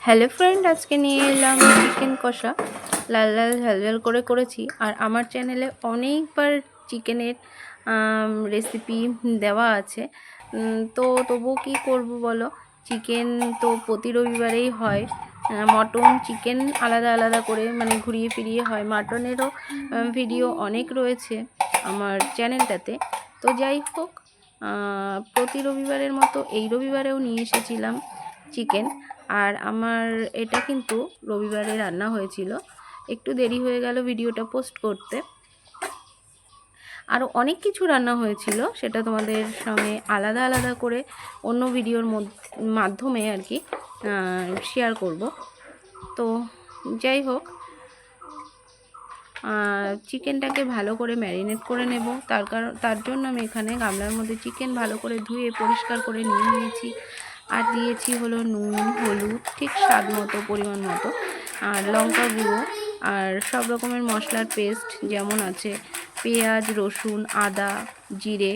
Hello friend, আজকে নিয়ে এলাম চিকেন কষা। লাল লাল ঝাল ঝাল করে করেছি। আর আমার চ্যানেলে অনেকবার চিকেনের রেসিপি দেওয়া আছে, তো তবুও কী করব বলো। চিকেন তো প্রতি রবিবারেই হয়, মটন চিকেন আলাদা আলাদা করে মানে ঘুরিয়ে ফিরিয়ে হয়। মাটনেরও ভিডিও অনেক রয়েছে আমার চ্যানেলটাতে। তো যাই হোক, প্রতি রবিবারের মতো এই রবিবারেও নিয়ে এসেছিলাম চিকেন। আর আমার এটা কিন্তু রবিবারে রান্না হয়েছিল, একটু দেরি হয়ে গেল ভিডিওটা পোস্ট করতে। আরও অনেক কিছু রান্না হয়েছিল, সেটা তোমাদের সঙ্গে আলাদা আলাদা করে অন্য ভিডিওর মাধ্যমে আর কি শেয়ার করব। তো যাই হোক, চিকেনটাকে ভালো করে ম্যারিনেট করে নেব। তার জন্য আমি এখানে গামলার মধ্যে চিকেন ভালো করে ধুয়ে পরিষ্কার করে নিয়ে নিয়েছি। আর দিয়েছি হলো নুন, হলুদ ঠিক স্বাদ মতো, পরিমাণ মতো, আর লঙ্কা গুঁড়ো, আর সব রকমের মশলার পেস্ট যেমন আছে পেঁয়াজ, রসুন, আদা, জিরে,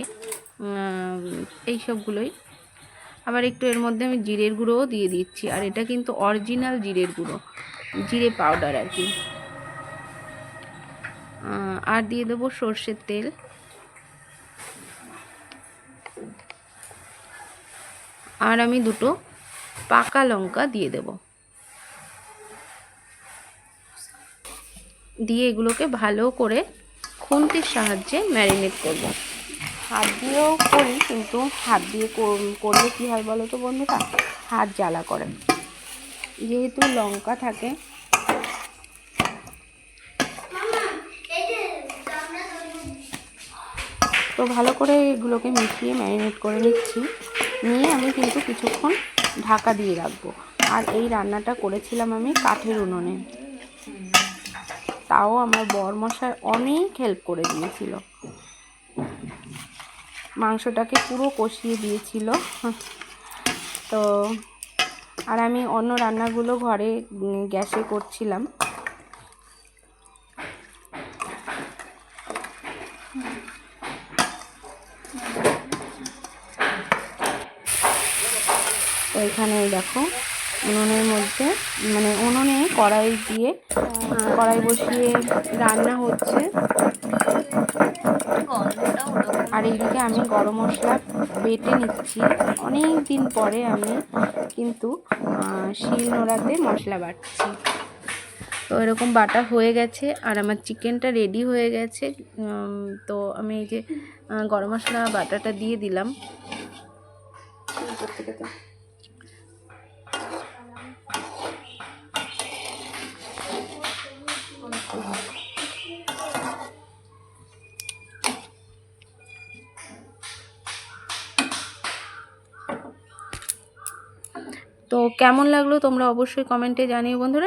এই সবগুলোই। আবার একটু এর মধ্যে আমি জিরের গুঁড়োও দিয়ে দিচ্ছি। আর এটা কিন্তু অরিজিনাল জিরের গুঁড়ো, জিরে পাউডার আর কি। আর দিয়ে দেবো সর্ষের তেল, আর আমি দুটো পাকা লঙ্কা দিয়ে দেব। দিয়ে এগুলোকে ভালো করে খুন্তির সাহায্যে ম্যারিনেট করব। হাত দিয়েও করি, কিন্তু হাত দিয়ে করলে কী হয় বলো তো বন্ধুরা, হাত জ্বালা করে, যেহেতু লঙ্কা থাকে। তো ভালো করে এগুলোকে মিশিয়ে ম্যারিনেট করে নিচ্ছি। নিয়ে আমি কিন্তু কিছুক্ষণ ঢাকা দিয়ে রাখবো। আর এই রান্নাটা করেছিলাম আমি কাঠের উনুনে, তাও আমার বরমশাই অনেক হেল্প করে দিয়েছিল, মাংসটাকে পুরো কষিয়ে দিয়েছিল। তো আর আমি অন্য রান্নাগুলো ঘরে গ্যাসে করছিলাম। তো এখানে দেখো উনুনের মধ্যে মানে উনুনে কড়াই দিয়ে কড়াই বসিয়ে রান্না হচ্ছে। আর এইদিকে আমি গরম মশলা বেটে নিচ্ছি। অনেক দিন পরে আমি কিন্তু শিলনোড়াতে মশলা বাটছি। তো এরকম বাটা হয়ে গেছে আর আমার চিকেনটা রেডি হয়ে গেছে। তো আমি এই যে গরম মশলা বাটাটা দিয়ে দিলাম। তো কেমন লাগলো তোমরা অবশ্যই কমেন্টে জানিও বন্ধুরা।